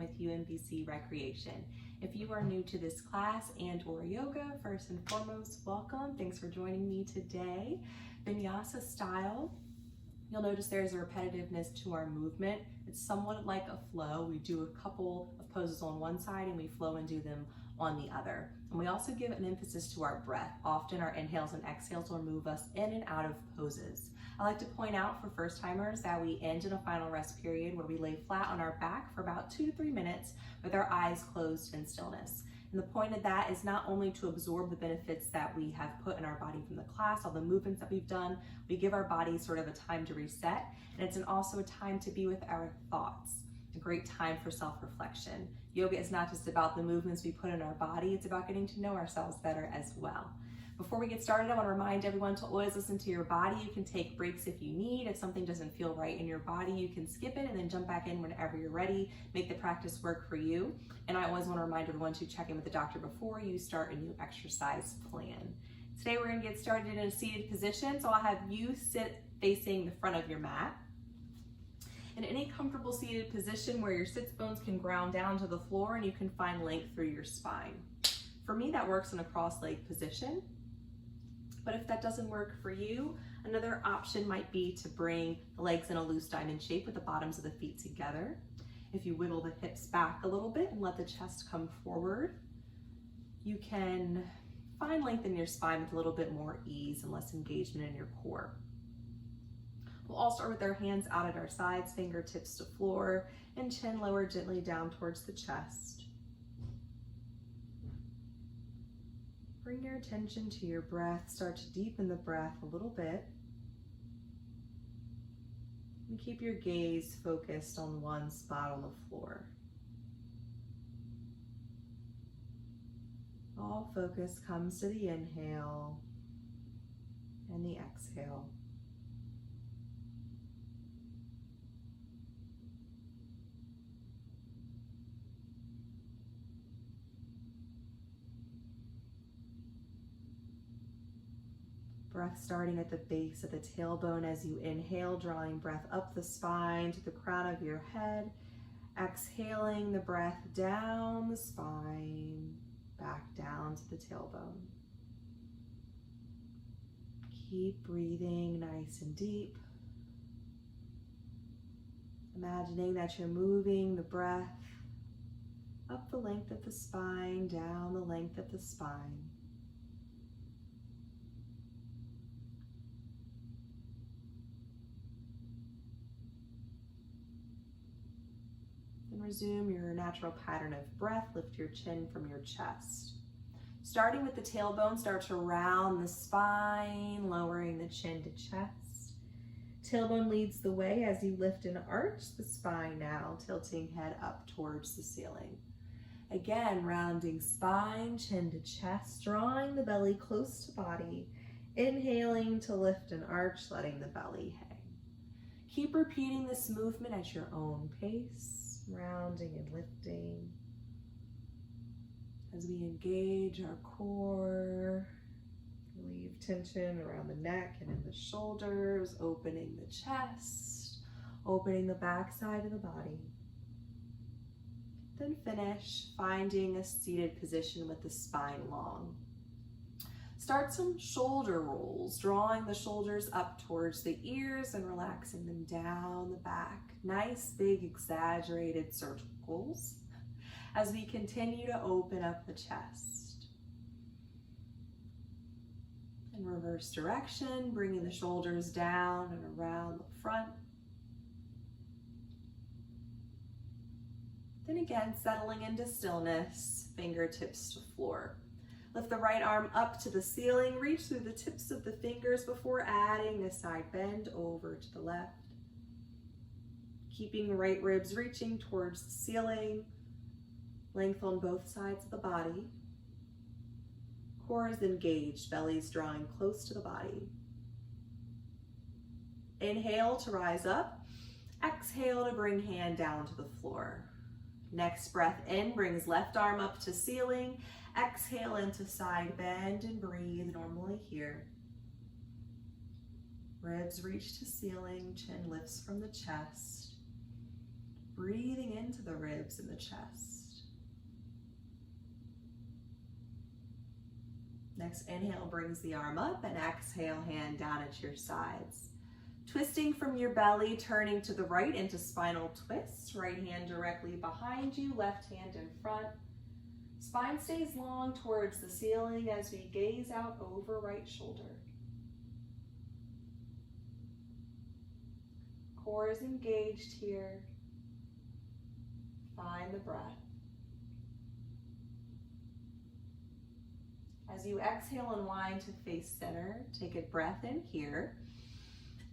with UMBC Recreation. If you are new to this class and or yoga, first and foremost, welcome. Thanks for joining me today. Vinyasa style, you'll notice there's a repetitiveness to our movement. It's somewhat like a flow. We do a couple of poses on one side and we flow and do them on the other. And we also give an emphasis to our breath. Often our inhales and exhales will move us in and out of poses. I like to point out for first timers that we end in a final rest period where we lay flat on our back for about 2 to 3 minutes with our eyes closed in stillness. And the point of that is not only to absorb the benefits that we have put in our body from the class, all the movements that we've done, we give our body sort of a time to reset, and it's also a time to be with our thoughts, a great time for self-reflection. Yoga is not just about the movements we put in our body, it's about getting to know ourselves better as well. Before we get started, I want to remind everyone to always listen to your body. You can take breaks if you need. If something doesn't feel right in your body, you can skip it and then jump back in whenever you're ready. Make the practice work for you. And I always want to remind everyone to check in with the doctor before you start a new exercise plan. Today we're going to get started in a seated position. So I'll have you sit facing the front of your mat. In any comfortable seated position where your sits bones can ground down to the floor and you can find length through your spine. For me, that works in a cross-legged position. But if that doesn't work for you, another option might be to bring the legs in a loose diamond shape with the bottoms of the feet together. If you whittle the hips back a little bit and let the chest come forward, you can find length in your spine with a little bit more ease and less engagement in your core. We'll all start with our hands out at our sides, fingertips to floor, and chin lower gently down towards the chest. Bring your attention to your breath. Start to deepen the breath a little bit. And keep your gaze focused on one spot on the floor. All focus comes to the inhale and the exhale. Breath starting at the base of the tailbone as you inhale, drawing breath up the spine to the crown of your head. Exhaling the breath down the spine, back down to the tailbone. Keep breathing nice and deep. Imagining that you're moving the breath up the length of the spine, down the length of the spine. Resume your natural pattern of breath. Lift your chin from your chest. Starting with the tailbone, start to round the spine, lowering the chin to chest. Tailbone leads the way as you lift and arch the spine now, tilting head up towards the ceiling. Again, rounding spine, chin to chest, drawing the belly close to body. Inhaling to lift and arch, letting the belly hang. Keep repeating this movement at your own pace. Rounding and lifting as we engage our core, relieve tension around the neck and in the shoulders, opening the chest, opening the back side of the body. Then finish finding a seated position with the spine long. Start some shoulder rolls, drawing the shoulders up towards the ears and relaxing them down the back. Nice, big, exaggerated circles as we continue to open up the chest. In reverse direction, bringing the shoulders down and around the front. Then again, settling into stillness, fingertips to floor. Lift the right arm up to the ceiling, reach through the tips of the fingers before adding a side bend over to the left. Keeping the right ribs reaching towards the ceiling, length on both sides of the body. Core is engaged, belly's drawing close to the body. Inhale to rise up, exhale to bring hand down to the floor. Next breath in brings left arm up to ceiling. Exhale into side bend and breathe normally here. Ribs reach to ceiling, chin lifts from the chest. breathing into the ribs and the chest. Next inhale brings the arm up, and exhale, hand down at your sides. Twisting from your belly, turning to the right into spinal twists. Right hand directly behind you, left hand in front. Spine stays long towards the ceiling as we gaze out over right shoulder. Core is engaged here. Find the breath. As you exhale, unwind to face center. Take a breath in here.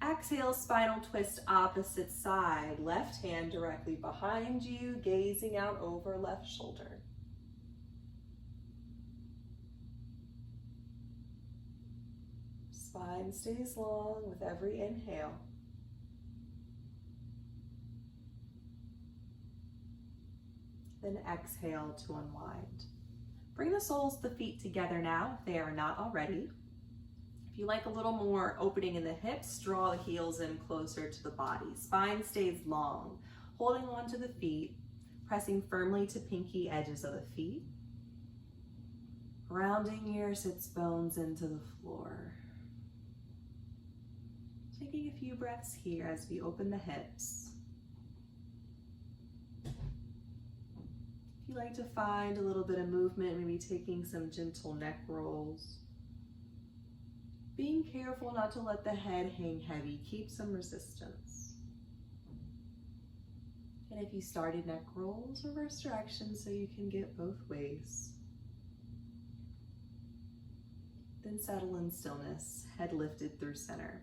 Exhale, spinal twist opposite side. Left hand directly behind you, gazing out over left shoulder. Spine stays long with every inhale. Then exhale to unwind. Bring the soles of the feet together now if they are not already. If you like a little more opening in the hips, draw the heels in closer to the body. Spine stays long, holding onto the feet, pressing firmly to pinky edges of the feet. Grounding your sits bones into the floor. Taking a few breaths here as we open the hips. If you like to find a little bit of movement, maybe taking some gentle neck rolls. Being careful not to let the head hang heavy, keep some resistance. And if you started neck rolls, reverse direction so you can get both ways. Then settle in stillness, head lifted through center.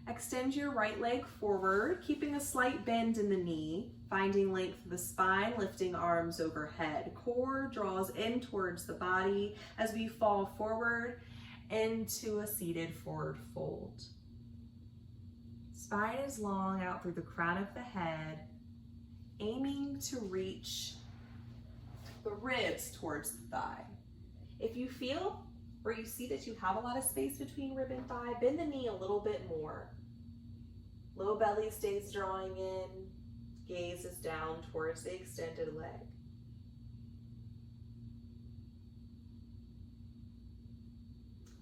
Extend your right leg forward, keeping a slight bend in the knee, finding length of the spine, lifting arms overhead. Core draws in towards the body as we fall forward into a seated forward fold. Spine is long out through the crown of the head, aiming to reach the ribs towards the thigh. If you feel or you see that you have a lot of space between rib and thigh, bend the knee a little bit more. Low belly stays drawing in, gaze is down towards the extended leg.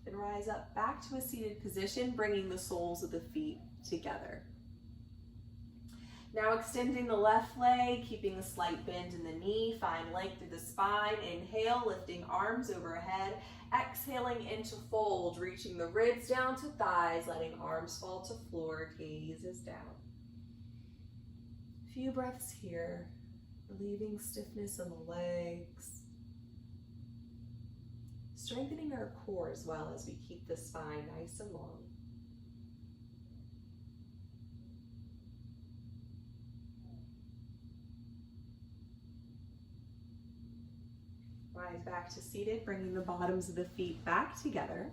Then rise up back to a seated position, bringing the soles of the feet together. Now extending the left leg, keeping a slight bend in the knee, find length through the spine. Inhale, lifting arms overhead. Exhaling into fold, reaching the ribs down to thighs, letting arms fall to floor, gaze is down. Few breaths here, relieving stiffness in the legs. Strengthening our core as well as we keep the spine nice and long. Rise back to seated, bringing the bottoms of the feet back together.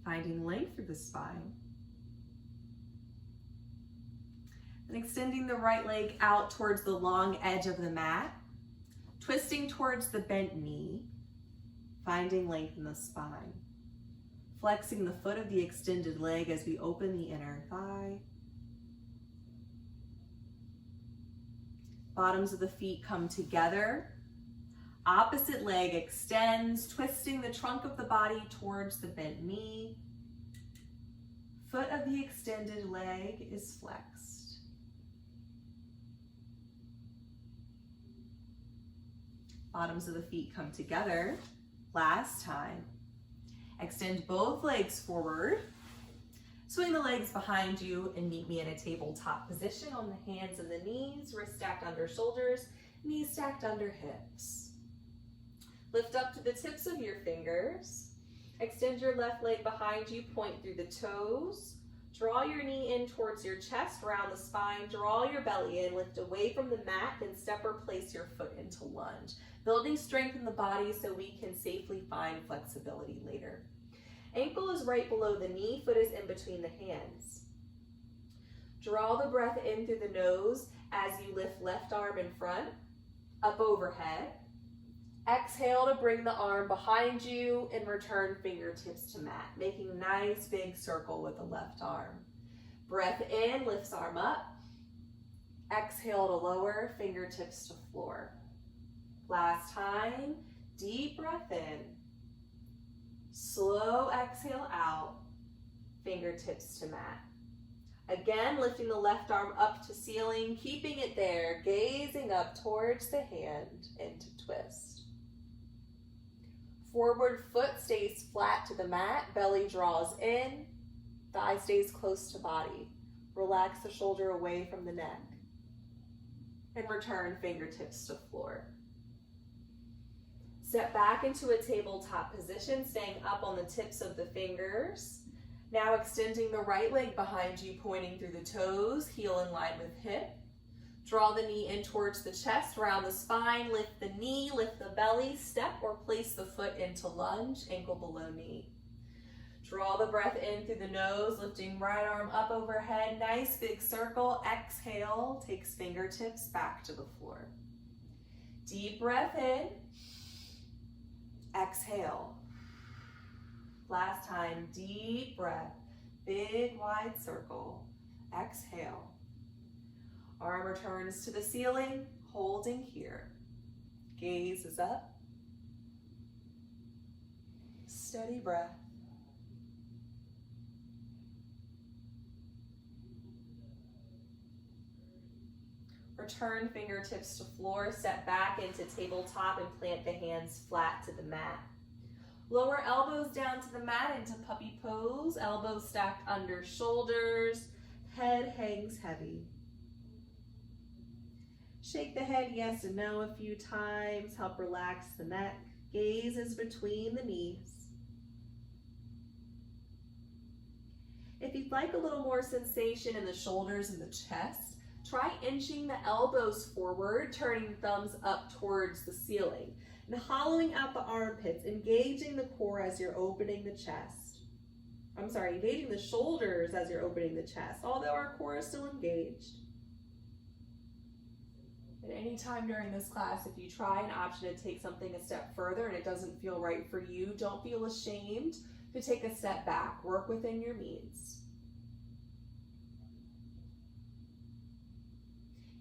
Finding length through the spine. And extending the right leg out towards the long edge of the mat. Twisting towards the bent knee. Finding length in the spine. Flexing the foot of the extended leg as we open the inner thigh. Bottoms of the feet come together. Opposite leg extends, twisting the trunk of the body towards the bent knee. Foot of the extended leg is flexed. Bottoms of the feet come together. Last time. Extend both legs forward. Swing the legs behind you and meet me in a tabletop position on the hands and the knees, wrists stacked under shoulders, knees stacked under hips. Lift up to the tips of your fingers. Extend your left leg behind you, point through the toes. Draw your knee in towards your chest, round the spine, draw your belly in, lift away from the mat, then step or place your foot into lunge. Building strength in the body so we can safely find flexibility later. Ankle is right below the knee, foot is in between the hands. Draw the breath in through the nose as you lift left arm in front, up overhead. Exhale to bring the arm behind you and return fingertips to mat, making a nice big circle with the left arm. Breath in, lifts arm up. Exhale to lower, fingertips to floor. Last time, deep breath in. Slow exhale out, fingertips to mat. Again, lifting the left arm up to ceiling, keeping it there, gazing up towards the hand into twist. Forward foot stays flat to the mat, belly draws in, thigh stays close to body. Relax the shoulder away from the neck. And return fingertips to floor. Step back into a tabletop position, staying up on the tips of the fingers. Now extending the right leg behind you, pointing through the toes, heel in line with hip. Draw the knee in towards the chest, round the spine, lift the knee, lift the belly, step or place the foot into lunge, ankle below knee. Draw the breath in through the nose, lifting right arm up overhead, nice big circle. Exhale, takes fingertips back to the floor. Deep breath in, exhale. Last time, deep breath, big wide circle, exhale. Arm returns to the ceiling, holding here. Gaze is up. Steady breath. Return fingertips to floor, step back into tabletop and plant the hands flat to the mat. Lower elbows down to the mat into puppy pose, elbows stacked under shoulders, head hangs heavy. Shake the head yes and no a few times, help relax the neck, gaze is between the knees. If you'd like a little more sensation in the shoulders and the chest, try inching the elbows forward, turning the thumbs up towards the ceiling, and hollowing out the armpits, engaging the core as you're opening the chest. Engaging the shoulders as you're opening the chest, although our core is still engaged. At any time during this class, if you try an option to take something a step further and it doesn't feel right for you, don't feel ashamed to take a step back. Work within your means.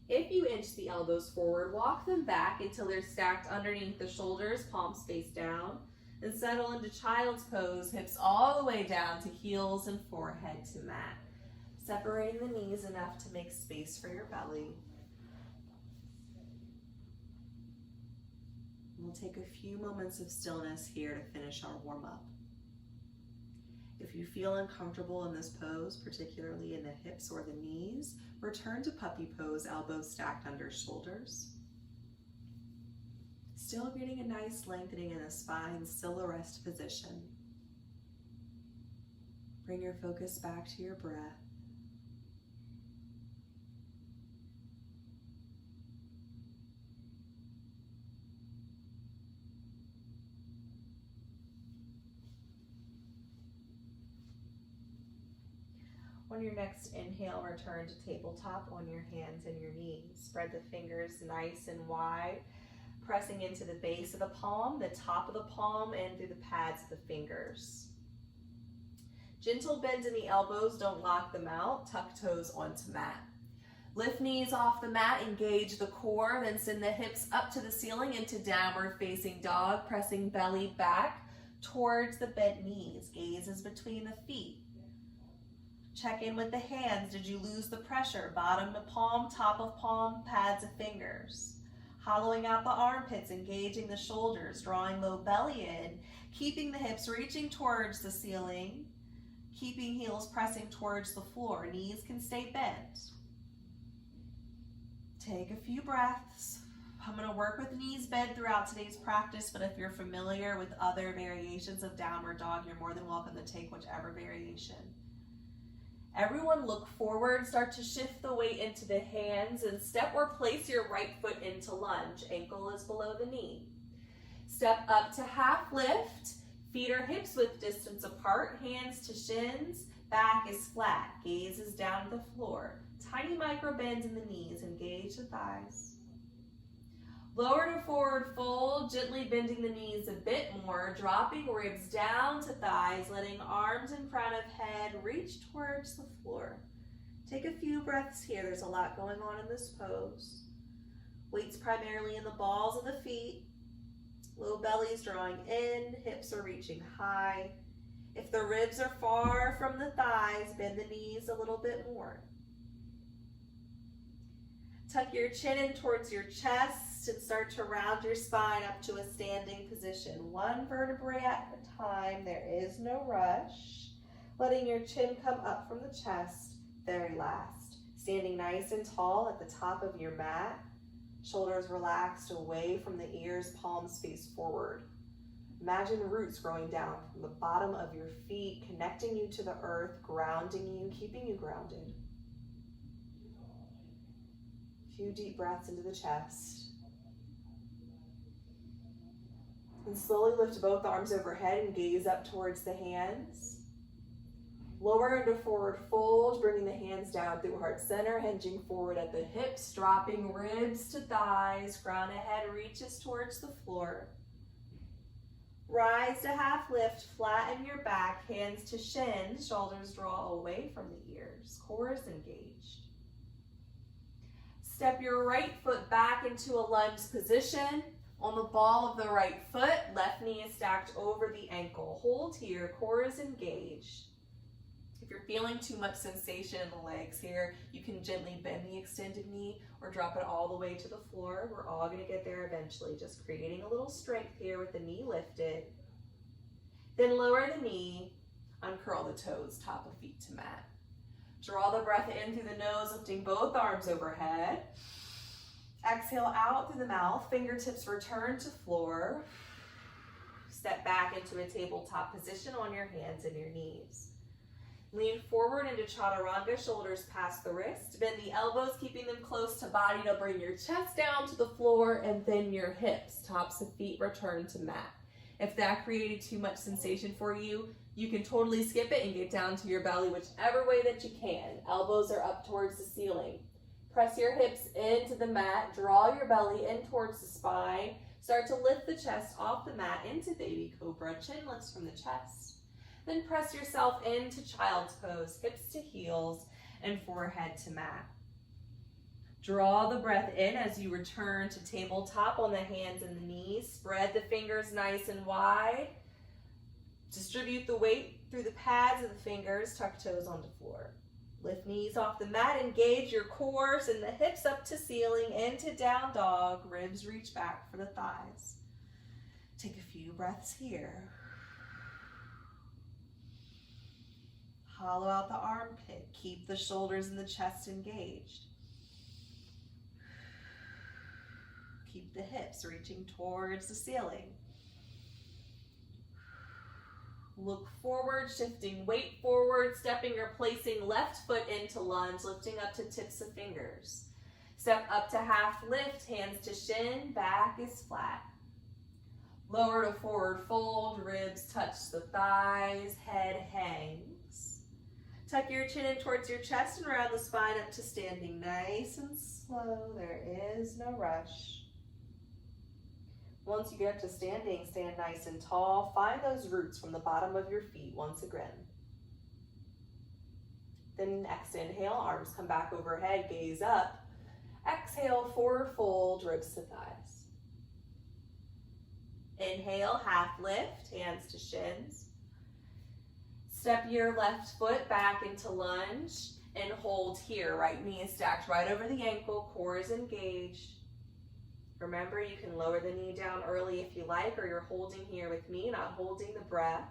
If you inch the elbows forward, walk them back until they're stacked underneath the shoulders, palms face down, and settle into child's pose, hips all the way down to heels and forehead to mat. Separating the knees enough to make space for your belly. We'll take a few moments of stillness here to finish our warm-up. If you feel uncomfortable in this pose, particularly in the hips or the knees, return to puppy pose, elbows stacked under shoulders. Still getting a nice lengthening in the spine, still a rest position. Bring your focus back to your breath. On your next inhale, return to tabletop on your hands and your knees. Spread the fingers nice and wide, pressing into the base of the palm, the top of the palm, and through the pads of the fingers. Gentle bend in the elbows, don't lock them out. Tuck toes onto mat. Lift knees off the mat, engage the core, then send the hips up to the ceiling into downward facing dog, pressing belly back towards the bent knees. Gaze is between the feet. Check in with the hands. Did you lose the pressure? Bottom to palm, top of palm, pads of fingers. Hollowing out the armpits, engaging the shoulders, drawing low belly in, keeping the hips reaching towards the ceiling, keeping heels pressing towards the floor. Knees can stay bent. Take a few breaths. I'm going to work with knees bent throughout today's practice, but if you're familiar with other variations of downward dog, you're more than welcome to take whichever variation. Everyone look forward, start to shift the weight into the hands and step or place your right foot into lunge. Ankle is below the knee. Step up to half lift, feet are hips width distance apart, hands to shins, back is flat, gaze is down to the floor. Tiny micro bends in the knees, engage the thighs. Lower to forward fold, gently bending the knees a bit more, dropping ribs down to thighs, letting arms in front of head reach towards the floor. Take a few breaths here. There's a lot going on in this pose. Weight's primarily in the balls of the feet. Low belly's drawing in, hips are reaching high. If the ribs are far from the thighs, bend the knees a little bit more. Tuck your chin in towards your chest and start to round your spine up to a standing position. One vertebrae at a time. There is no rush. Letting your chin come up from the chest, very last. Standing nice and tall at the top of your mat. Shoulders relaxed away from the ears, palms face forward. Imagine roots growing down from the bottom of your feet, connecting you to the earth, grounding you, keeping you grounded. A few deep breaths into the chest. And slowly lift both arms overhead and gaze up towards the hands. Lower into forward fold, bringing the hands down through heart center, hinging forward at the hips, dropping ribs to thighs, crown of head reaches towards the floor. Rise to half lift, flatten your back, hands to shins, shoulders draw away from the ears, core is engaged. Step your right foot back into a lunge position. On the ball of the right foot, left knee is stacked over the ankle. Hold here, core is engaged. If you're feeling too much sensation in the legs here, you can gently bend the extended knee or drop it all the way to the floor. We're all going to get there eventually, just creating a little strength here with the knee lifted. Then lower the knee, uncurl the toes, top of feet to mat. Draw the breath in through the nose, lifting both arms overhead. Exhale out through the mouth, fingertips return to floor. Step back into a tabletop position on your hands and your knees. Lean forward into chaturanga, shoulders past the wrist. Bend the elbows, keeping them close to body to bring your chest down to the floor and then your hips. Tops of feet return to mat. If that created too much sensation for you, you can totally skip it and get down to your belly whichever way that you can. Elbows are up towards the ceiling. Press your hips into the mat. Draw your belly in towards the spine. Start to lift the chest off the mat into baby cobra. Chin lifts from the chest. Then press yourself into child's pose, hips to heels and forehead to mat. Draw the breath in as you return to tabletop on the hands and the knees. Spread the fingers nice and wide. Distribute the weight through the pads of the fingers, tuck toes onto floor. Lift knees off the mat, engage your cores and the hips up to ceiling, into down dog, ribs reach back for the thighs. Take a few breaths here. Hollow out the armpit. Keep the shoulders and the chest engaged. Keep the hips reaching towards the ceiling. Look forward, shifting weight forward, stepping or placing left foot into lunge, lifting up to tips of fingers. Step up to half lift, hands to shin, back is flat. Lower to forward fold, ribs touch the thighs, head hangs. Tuck your chin in towards your chest and round the spine up to standing nice and slow. There is no rush. Once you get up to standing, stand nice and tall. Find those roots from the bottom of your feet once again. Then next inhale, arms come back overhead, gaze up. Exhale, forward fold, ribs to thighs. Inhale, half lift, hands to shins. Step your left foot back into lunge and hold here. Right knee is stacked right over the ankle, core is engaged. Remember, you can lower the knee down early if you like, or you're holding here with me, not holding the breath.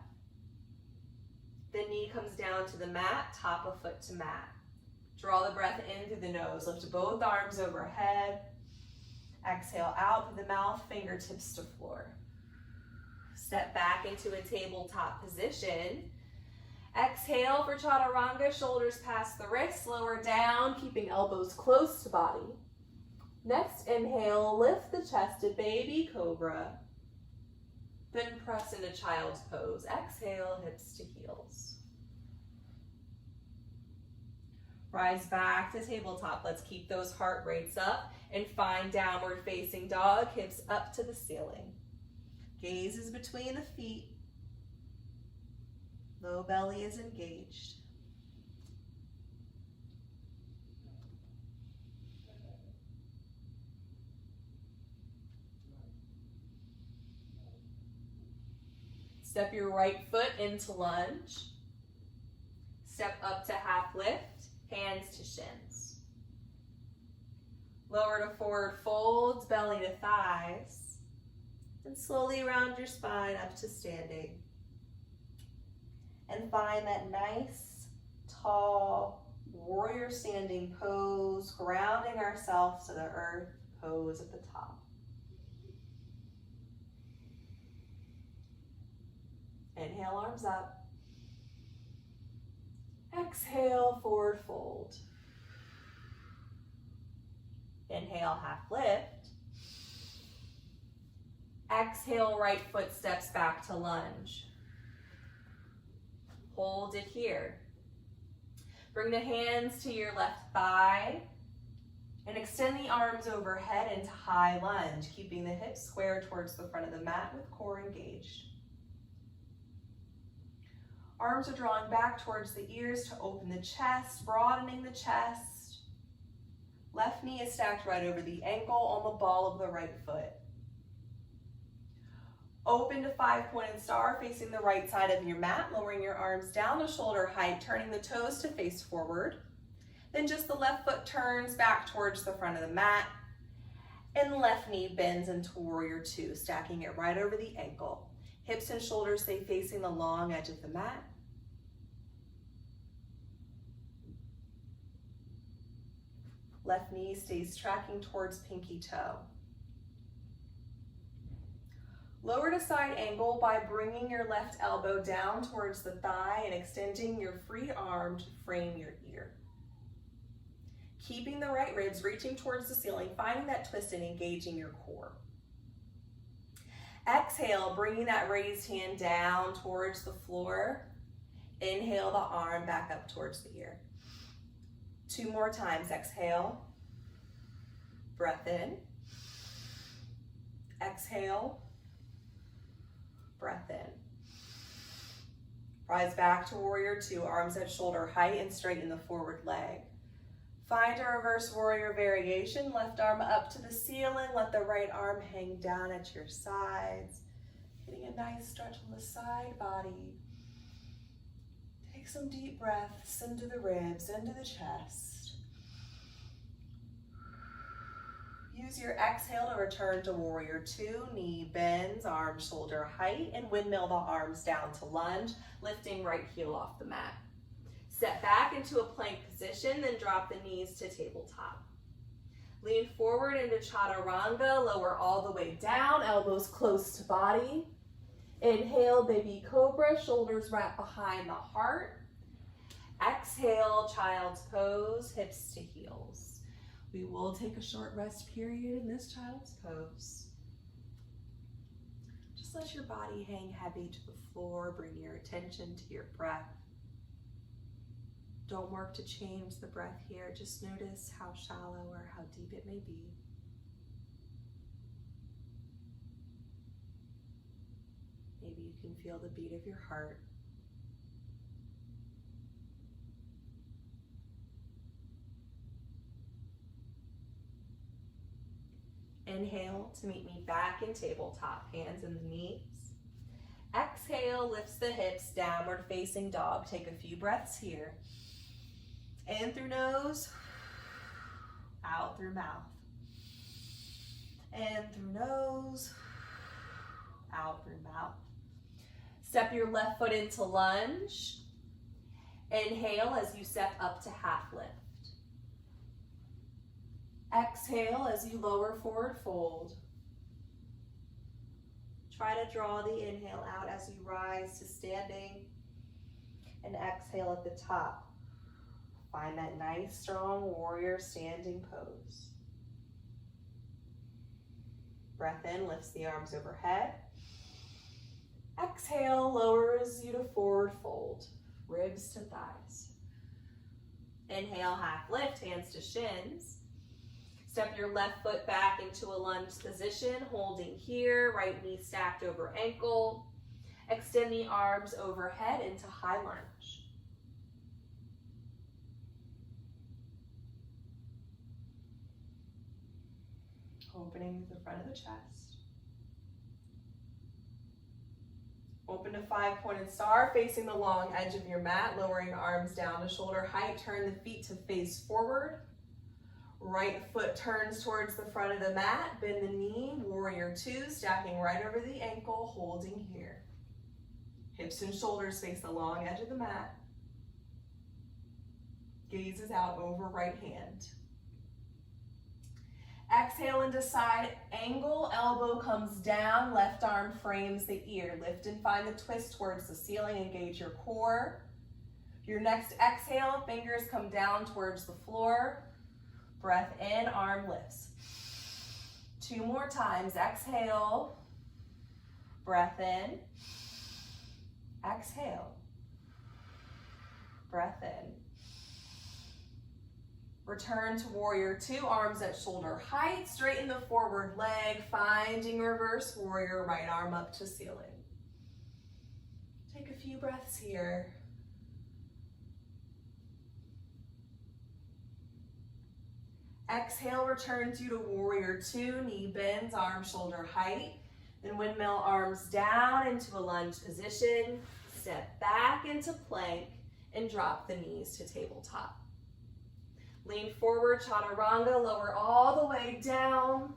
The knee comes down to the mat, top of foot to mat. Draw the breath in through the nose. Lift both arms overhead. Exhale out through the mouth, fingertips to floor. Step back into a tabletop position. Exhale for chaturanga, shoulders past the wrists, lower down, keeping elbows close to body. Next inhale, lift the chest to baby cobra. Then press into child's pose. Exhale, hips to heels. Rise back to tabletop. Let's keep those heart rates up and find downward facing dog, hips up to the ceiling. Gaze is between the feet. Low belly is engaged. Step your right foot into lunge. Step up to half lift, hands to shins. Lower to forward folds, belly to thighs. And slowly round your spine up to standing. And find that nice, tall, warrior standing pose, grounding ourselves to the earth pose at the top. Inhale, arms up. Exhale, forward fold. Inhale, half lift. Exhale, right foot steps back to lunge. Hold it here. Bring the hands to your left thigh and extend the arms overhead into high lunge, keeping the hips square towards the front of the mat with core engaged. Arms are drawing back towards the ears to open the chest, broadening the chest. Left knee is stacked right over the ankle on the ball of the right foot. Open to five-pointed star, facing the right side of your mat, lowering your arms down to shoulder height, turning the toes to face forward. Then just the left foot turns back towards the front of the mat, and left knee bends into warrior two, stacking it right over the ankle. Hips and shoulders stay facing the long edge of the mat. Left knee stays tracking towards pinky toe. Lower to side angle by bringing your left elbow down towards the thigh and extending your free arm to frame your ear. Keeping the right ribs reaching towards the ceiling, finding that twist and engaging your core. Exhale, bringing that raised hand down towards the floor. Inhale the arm back up towards the ear. 2 more times. Exhale, breath in. Exhale, breath in. Rise back to warrior two, arms at shoulder height and straighten the forward leg. Find a reverse warrior variation, left arm up to the ceiling, let the right arm hang down at your sides. Getting a nice stretch on the side body. Take some deep breaths into the ribs, into the chest. Use your exhale to return to warrior two, knee bends, arm shoulder height, and windmill the arms down to lunge, lifting right heel off the mat. Step back into a plank position, then drop the knees to tabletop. Lean forward into chaturanga, lower all the way down, elbows close to body. Inhale, baby cobra, shoulders wrap behind the heart. Exhale, child's pose, hips to heels. We will take a short rest period in this child's pose. Just let your body hang heavy to the floor, bring your attention to your breath. Don't work to change the breath here, just notice how shallow or how deep it may be. Maybe you can feel the beat of your heart. Inhale to meet me back in tabletop, hands and knees. Exhale, lifts the hips, downward facing dog. Take a few breaths here. In through nose, out through mouth. In through nose, out through mouth. Step your left foot into lunge. Inhale as you step up to half lift. Exhale as you lower forward fold. Try to draw the inhale out as you rise to standing, and exhale at the top. Find that nice, strong warrior standing pose. Breath in, lifts the arms overhead. Exhale, lowers you to forward fold, ribs to thighs. Inhale, half lift, hands to shins. Step your left foot back into a lunge position, holding here, right knee stacked over ankle. Extend the arms overhead into high lunge. Opening the front of the chest. Open to 5-pointed star, facing the long edge of your mat, lowering arms down to shoulder height. Turn the feet to face forward. Right foot turns towards the front of the mat. Bend the knee, warrior two, stacking right over the ankle, holding here. Hips and shoulders face the long edge of the mat. Gaze is out over right hand. Exhale into side angle, elbow comes down, left arm frames the ear. Lift and find the twist towards the ceiling, engage your core. Your next exhale, fingers come down towards the floor. Breath in, arm lifts. 2 more times, exhale, breath in, exhale, breath in. Return to warrior two, arms at shoulder height, straighten the forward leg, finding reverse warrior, right arm up to ceiling. Take a few breaths here. Exhale, returns you to warrior two, knee bends, arm shoulder height. Then windmill arms down into a lunge position, step back into plank, and drop the knees to tabletop. Lean forward, chaturanga, lower all the way down.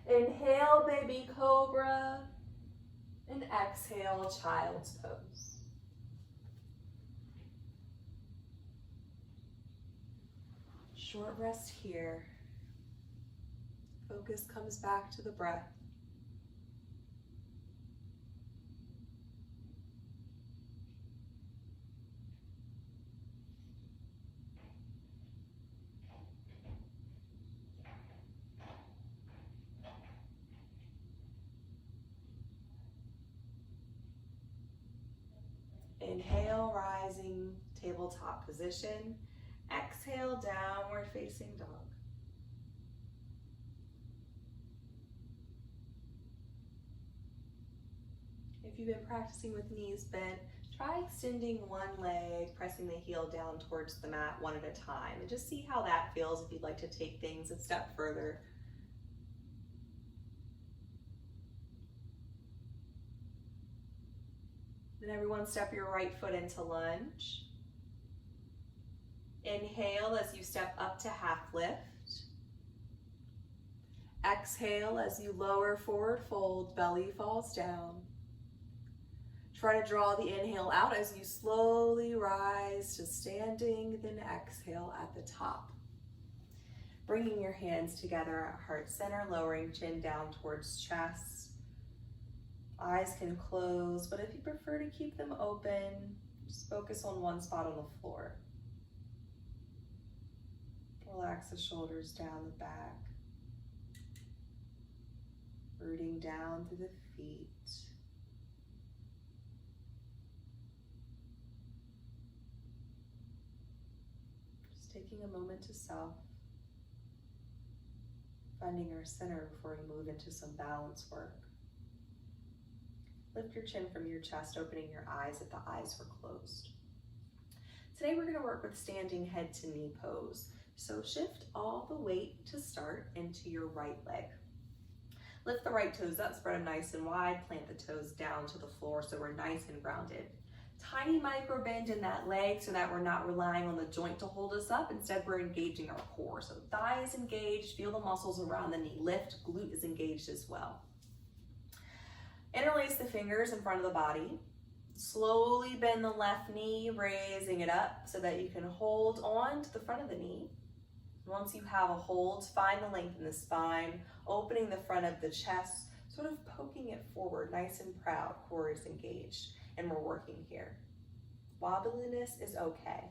Inhale, baby cobra, and exhale, child's pose. Short rest here. Focus comes back to the breath. Inhale, rising tabletop position. Exhale, downward facing dog. If you've been practicing with knees bent, try extending one leg, pressing the heel down towards the mat one at a time, and just see how that feels if you'd like to take things a step further. Then everyone step your right foot into lunge. Inhale as you step up to half lift. Exhale as you lower forward fold, belly falls down. Try to draw the inhale out as you slowly rise to standing, then exhale at the top. Bringing your hands together at heart center, lowering chin down towards chest. Eyes can close, but if you prefer to keep them open, just focus on one spot on the floor. Relax the shoulders down the back, rooting down through the feet. Just taking a moment to self, finding our center before we move into some balance work. Lift your chin from your chest, opening your eyes if the eyes were closed. Today we're going to work with standing head to knee pose. So shift all the weight to start into your right leg. Lift the right toes up, spread them nice and wide, plant the toes down to the floor so we're nice and grounded. Tiny micro bend in that leg so that we're not relying on the joint to hold us up. Instead, we're engaging our core. So thigh is engaged, feel the muscles around the knee lift, glute is engaged as well. Interlace the fingers in front of the body. Slowly bend the left knee, raising it up so that you can hold on to the front of the knee. Once you have a hold, find the length in the spine, opening the front of the chest, sort of poking it forward, nice and proud, core is engaged, and we're working here. Wobbliness is okay.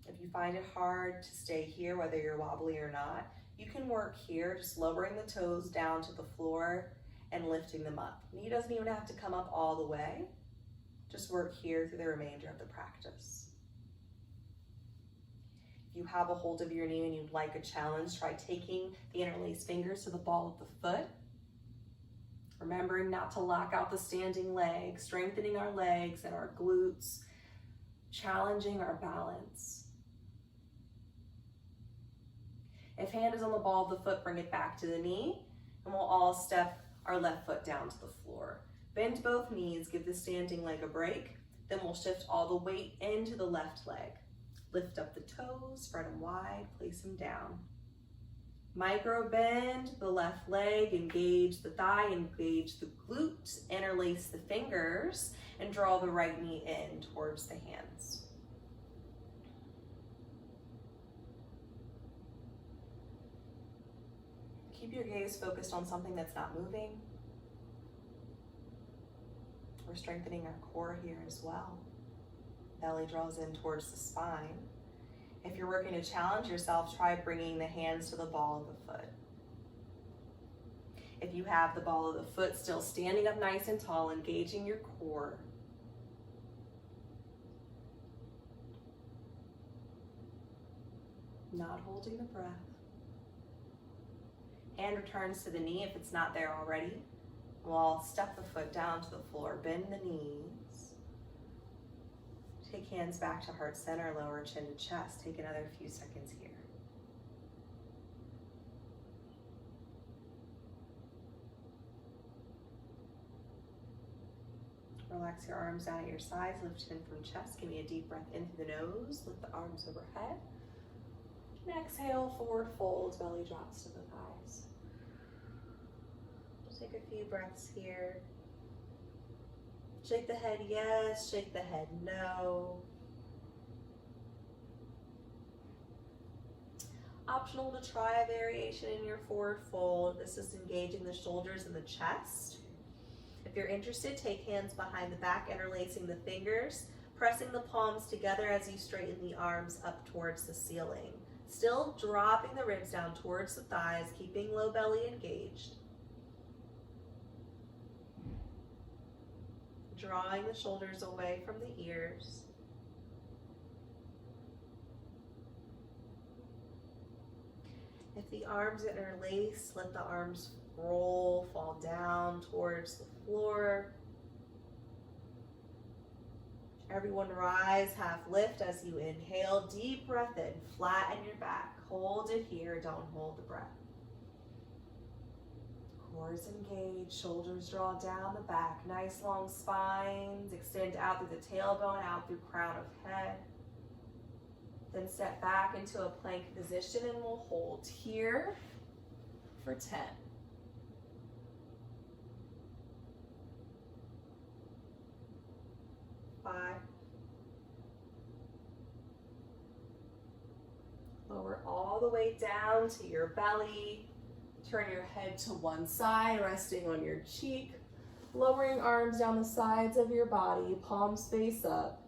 If you find it hard to stay here, whether you're wobbly or not, you can work here, just lowering the toes down to the floor and lifting them up. Knee doesn't even have to come up all the way. Just work here through the remainder of the practice. If you have a hold of your knee and you'd like a challenge, try taking the interlaced fingers to the ball of the foot. Remembering not to lock out the standing leg, strengthening our legs and our glutes, challenging our balance. If hand is on the ball of the foot, bring it back to the knee, and we'll all step our left foot down to the floor. Bend both knees, give the standing leg a break. Then we'll shift all the weight into the left leg. Lift up the toes, spread them wide, place them down. Micro bend the left leg, engage the thigh, engage the glute, interlace the fingers, and draw the right knee in towards the hands. Keep your gaze focused on something that's not moving. We're strengthening our core here as well. Belly draws in towards the spine. If you're working to challenge yourself, try bringing the hands to the ball of the foot. If you have the ball of the foot still standing up nice and tall, engaging your core. Not holding the breath. Hand returns to the knee if it's not there already. We'll step the foot down to the floor, bend the knees. Take hands back to heart center, lower chin to chest. Take another few seconds here. Relax your arms down at your sides, lift chin from chest. Give me a deep breath in through the nose, lift the arms overhead. And exhale, forward fold, belly drops to the thighs. Take a few breaths here. Shake the head yes, shake the head no. Optional to try a variation in your forward fold. This is engaging the shoulders and the chest. If you're interested, take hands behind the back, interlacing the fingers, pressing the palms together as you straighten the arms up towards the ceiling. Still dropping the ribs down towards the thighs, keeping low belly engaged. Drawing the shoulders away from the ears. If the arms interlace, let the arms roll, fall down towards the floor. Everyone rise, half lift as you inhale. Deep breath in, flatten your back. Hold it here, don't hold the breath. Core is engaged, shoulders draw down the back. Nice long spines, extend out through the tailbone, out through crown of head. Then step back into a plank position and we'll hold here for 10. 5. Lower all the way down to your belly. Turn your head to one side, resting on your cheek. Lowering arms down the sides of your body, palms face up.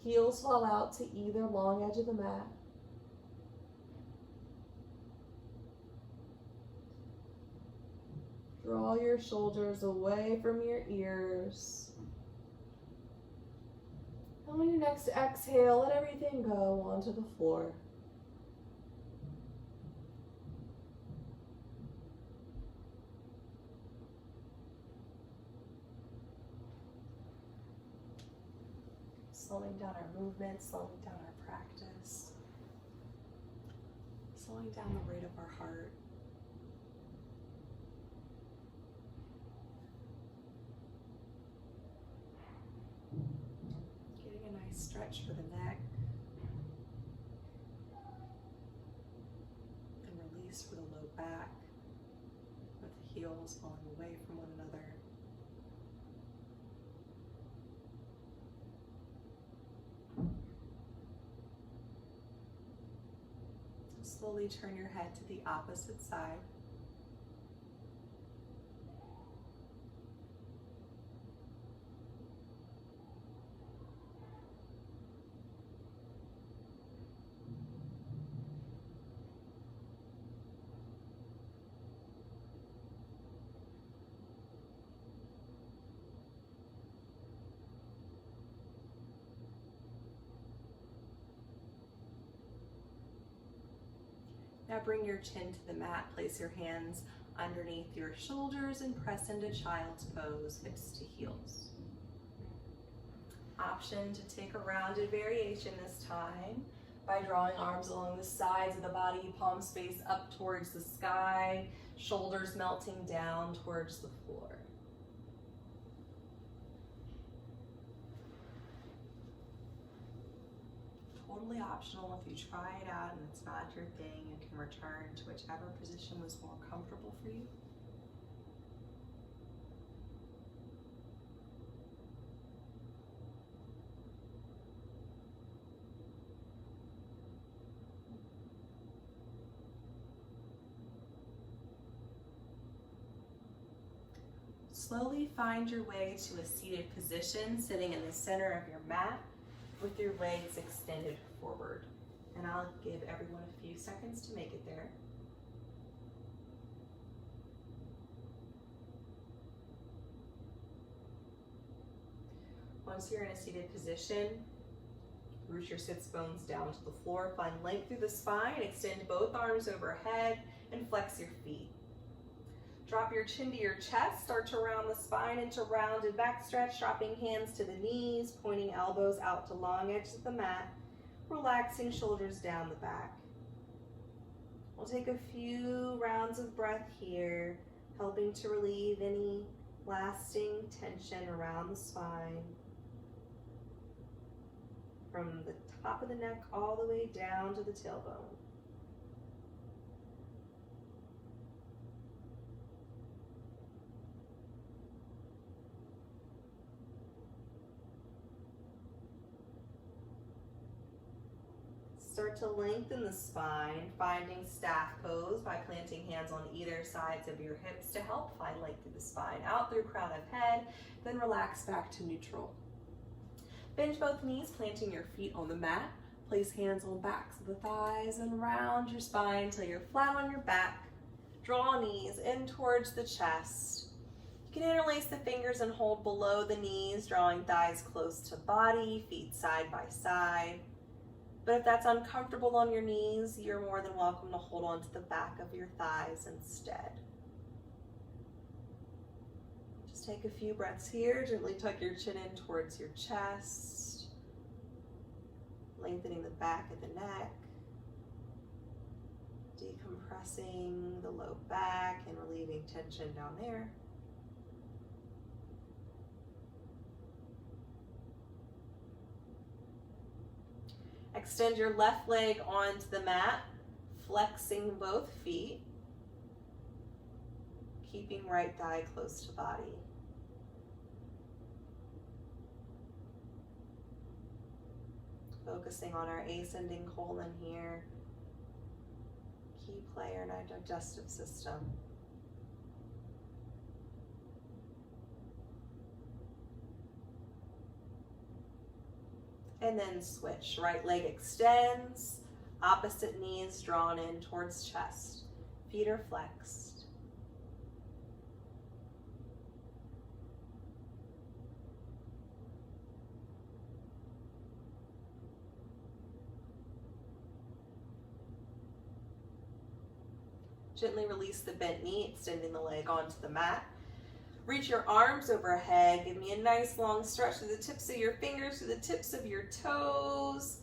Heels fall out to either long edge of the mat. Draw your shoulders away from your ears. And on your next exhale, let everything go onto the floor. Slowing down our movement, slowing down our practice, slowing down the rate of our heart. Getting a nice stretch for the neck. And release for the low back, with the heels falling away from one another. Slowly turn your head to the opposite side. Now bring your chin to the mat, place your hands underneath your shoulders and press into child's pose, hips to heels. Option to take a rounded variation this time by drawing arms along the sides of the body, palms face up towards the sky, shoulders melting down towards the floor. totally optional. If you try it out and it's not your thing, you can return to whichever position was more comfortable for you. Slowly find your way to a seated position, sitting in the center of your mat with your legs extended forward. And I'll give everyone a few seconds to make it there. Once you're in a seated position, root your sits bones down to the floor, find length through the spine, extend both arms overhead, and flex your feet. Drop your chin to your chest, start to round the spine into rounded back stretch, dropping hands to the knees, pointing elbows out to long edges of the mat, relaxing shoulders down the back. We'll take a few rounds of breath here, helping to relieve any lasting tension around the spine. From the top of the neck all the way down to the tailbone. Start to lengthen the spine, finding staff pose by planting hands on either sides of your hips to help find length through the spine. Out through crown of head, then relax back to neutral. Bend both knees, planting your feet on the mat. Place hands on backs of the thighs and round your spine until you're flat on your back. Draw knees in towards the chest. You can interlace the fingers and hold below the knees, drawing thighs close to body, feet side by side. But if that's uncomfortable on your knees, you're more than welcome to hold on to the back of your thighs instead. Just take a few breaths here. Gently tuck your chin in towards your chest, lengthening the back of the neck, decompressing the low back and relieving tension down there. Extend your left leg onto the mat, flexing both feet, keeping right thigh close to body. Focusing on our ascending colon here, key player in our digestive system. And then switch. Right leg extends, opposite knees drawn in towards chest. Feet are flexed. Gently release the bent knee, extending the leg onto the mat. Reach your arms overhead. Give me a nice long stretch through the tips of your fingers, through the tips of your toes.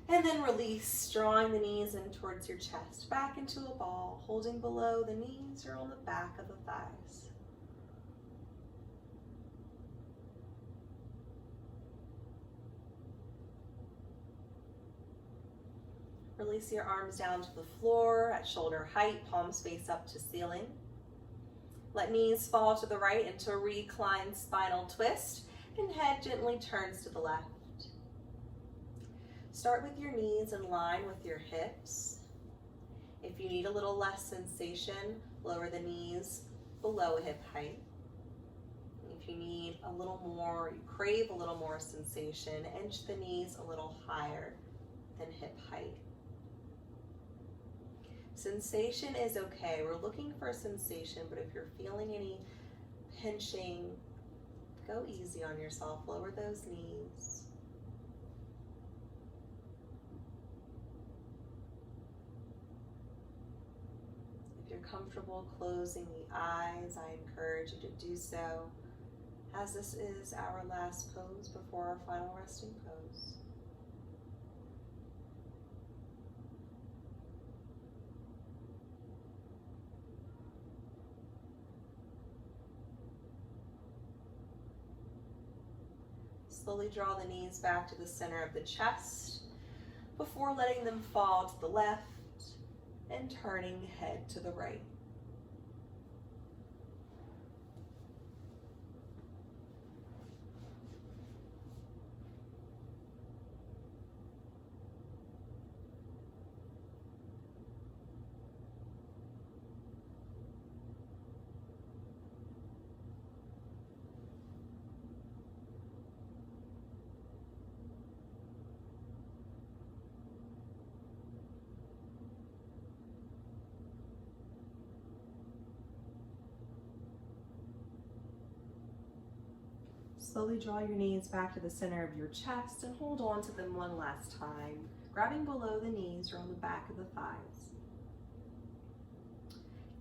And then release, drawing the knees in towards your chest. Back into a ball, holding below the knees or on the back of the thighs. Release your arms down to the floor at shoulder height, palms face up to ceiling. Let knees fall to the right into a reclined spinal twist, and head gently turns to the left. Start with your knees in line with your hips. If you need a little less sensation, lower the knees below hip height. If you need a little more, you crave a little more sensation, inch the knees a little higher than hip height. Sensation is okay. We're looking for a sensation, but if you're feeling any pinching, go easy on yourself. Lower those knees. If you're comfortable closing the eyes, I encourage you to do so, as this is our last pose before our final resting pose. Slowly draw the knees back to the center of the chest. before letting them fall to the left and turning head to the right. Slowly draw your knees back to the center of your chest and hold on to them one last time, grabbing below the knees or on the back of the thighs.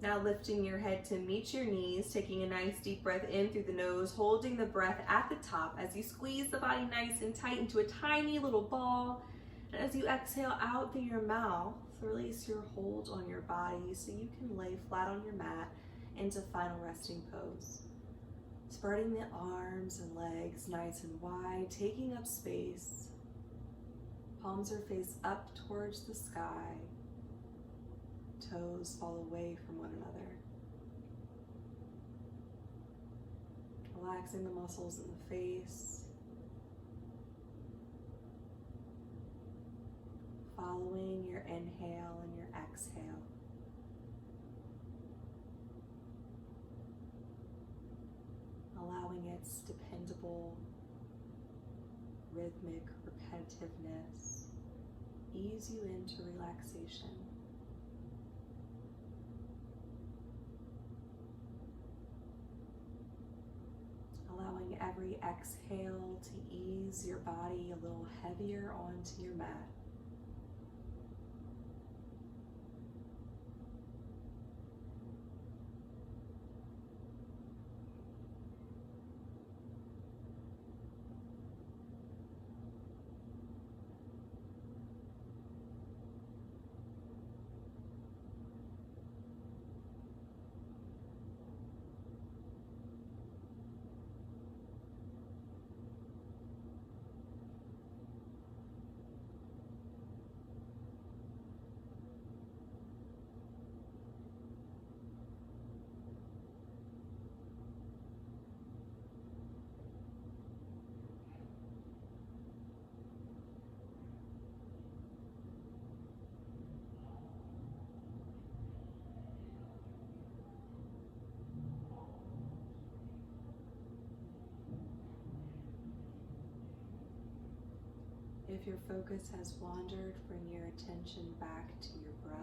Now lifting your head to meet your knees, taking a nice deep breath in through the nose, holding the breath at the top as you squeeze the body nice and tight into a tiny little ball. And as you exhale out through your mouth, release your hold on your body so you can lay flat on your mat into final resting pose. Spreading the arms and legs nice and wide, taking up space. Palms are face up towards the sky. Toes fall away from one another. Relaxing the muscles in the face. Following your inhale and your exhale. Allowing its dependable, rhythmic repetitiveness ease you into relaxation. Allowing every exhale to ease your body a little heavier onto your mat. If your focus has wandered, bring your attention back to your breath.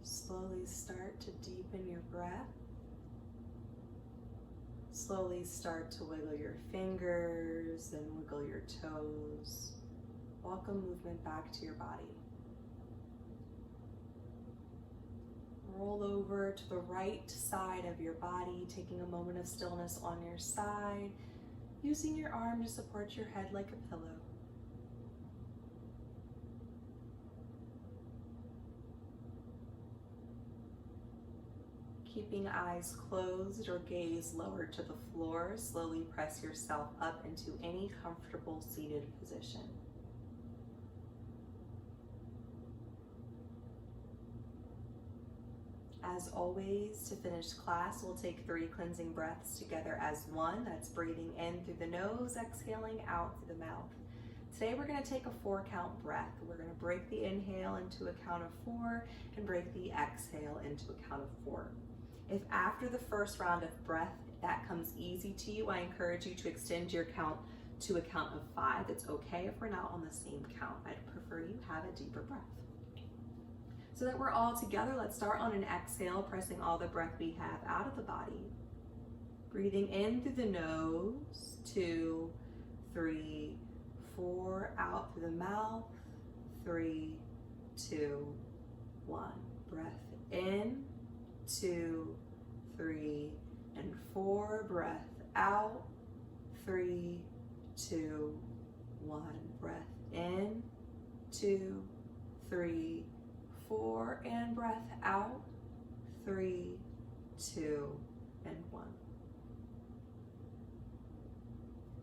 Slowly start to deepen your breath. Slowly start to wiggle your fingers and wiggle your toes. Welcome movement back to your body. Roll over to the right side of your body, taking a moment of stillness on your side, using your arm to support your head like a pillow. Keeping eyes closed or gaze lowered to the floor, slowly press yourself up into any comfortable seated position. As always, to finish class, we'll take 3 cleansing breaths together as one. That's breathing in through the nose, exhaling out through the mouth. Today we're going to take a 4-count breath. We're going to break the inhale into a count of 4 and break the exhale into a count of 4. If after the first round of breath that comes easy to you, I encourage you to extend your count to a count of 5. It's okay if we're not on the same count. I'd prefer you have a deeper breath. So that we're all together, let's start on an exhale, pressing all the breath we have out of the body. Breathing in through the nose, 2, 3, 4, out through the mouth, 3, 2, 1. Breath in, 2, 3, and 4. Breath out, 3, 2, 1. Breath in, 2, 3, 4, and breath out, 3, 2, and 1.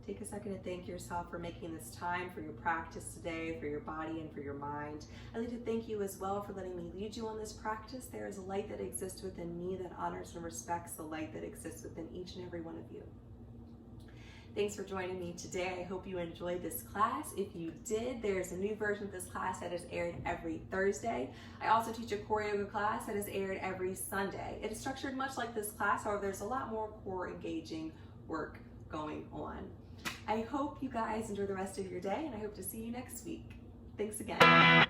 Take a second to thank yourself for making this time for your practice today, for your body and for your mind. I'd like to thank you as well for letting me lead you on this practice. There is a light that exists within me that honors and respects the light that exists within each and every one of you. Thanks for joining me today. I hope you enjoyed this class. If you did, there's a new version of this class that is aired every Thursday. I also teach a core yoga class that is aired every Sunday. It is structured much like this class, however, there's a lot more core engaging work going on. I hope you guys enjoy the rest of your day, and I hope to see you next week. Thanks again.